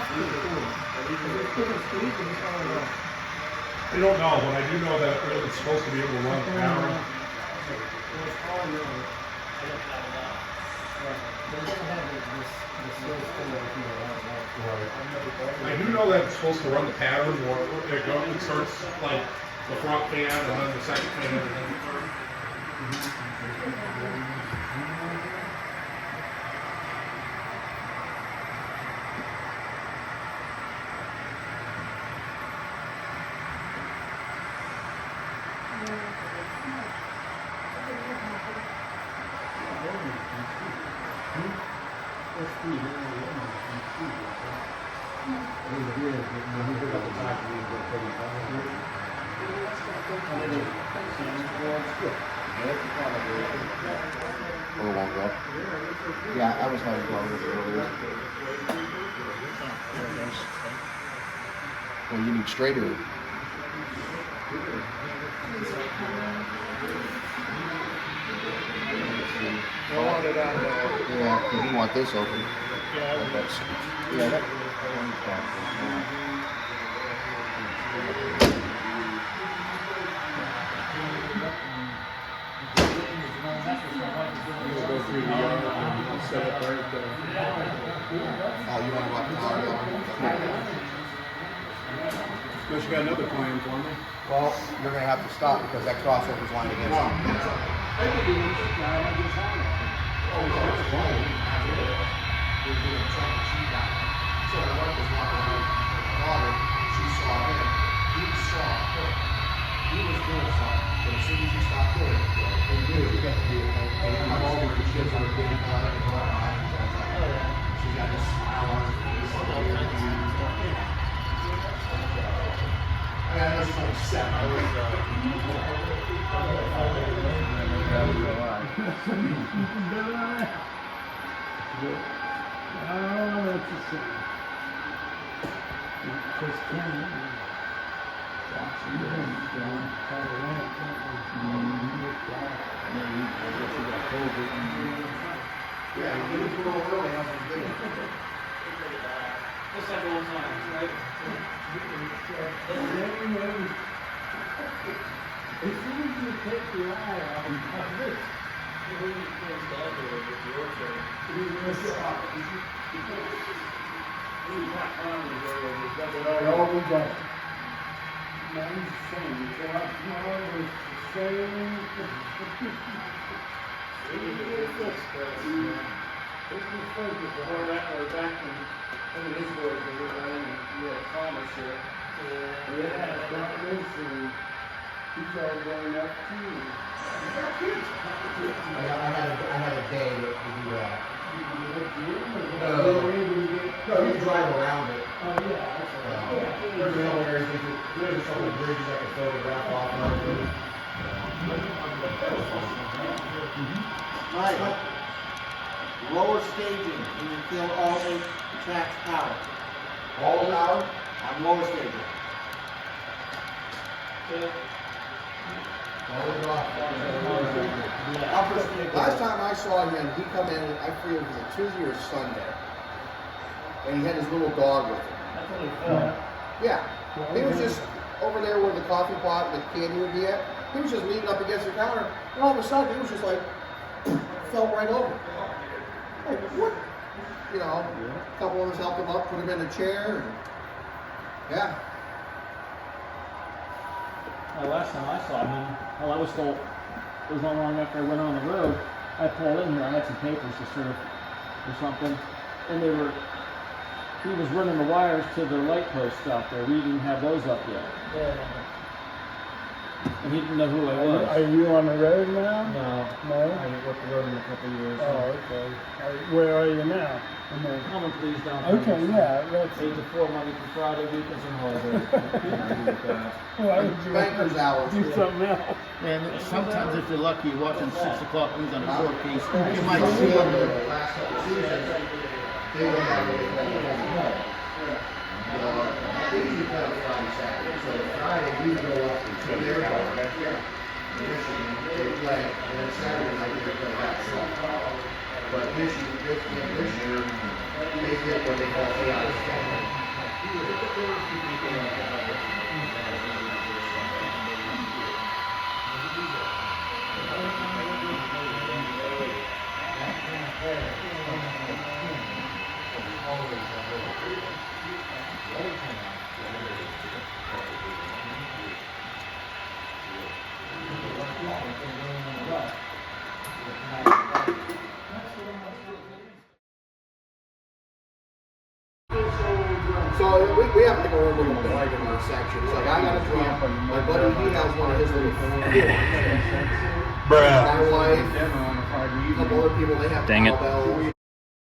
I don't know, but I do know that it's supposed to be able to run power. I do know that it's supposed to run the pattern where it starts like the front fan and then the second fan and then the third. Or won't go. Yeah, I was having problems with it earlier. Well, you need straighter. Yeah, because you want this open. Yeah, that one's back. Go through the yard and set up right there. Oh, you want to rock the power down? Unless you got another plan for me. Well, you're going to have to stop because that crossover's lined against you. Just like old times, right? As soon as you take your eye off this, I had a day to do that. No, you can drive around it. There's a couple areas, there's a couple of bridges I can photograph off of. Right. Lower staging, you can kill all 8 tracks power. All the power? On lower staging. Upper staging. Last time I saw him, he come in, I forget, it was a Tuesday or Sunday. And he had his little dog with him. Yeah. He was just over there where the coffee pot and the candy would be at. He was just leaning up against the counter, and all of a sudden he was just like, fell right over. Like, what? You know, a couple of us helped him up, put him in a chair, and yeah. Last time I saw him, well, I was told it was not long after I went on the road. I pulled in here. I had some papers to serve or something, and he was running the wires to the light posts out there. We didn't have those up yet. Yeah. And he didn't know who I was. Are you on the road now? No. No? I haven't worked the road in a couple of years. Oh, okay. Where are you now? I'm a police down. Okay, yeah. That's 8 to 4 Monday through Friday, weekends and holidays. why would you Banker's hours. do something else? And sometimes if you're lucky, you're watching 6 o'clock news on a court case, you might I see see on them. the last couple of seasons, they would have it at they usually cut it Friday, Saturday. So Friday, we go up to their yard, Michigan, they play, and then Saturday night they play that song. But Michigan, this year, they did what they call chaos. So we have like a little bag in our section. So like I got a drum. My buddy, he has one of his little Bruh. My wife, a couple other people, they have Dang it. cowbells.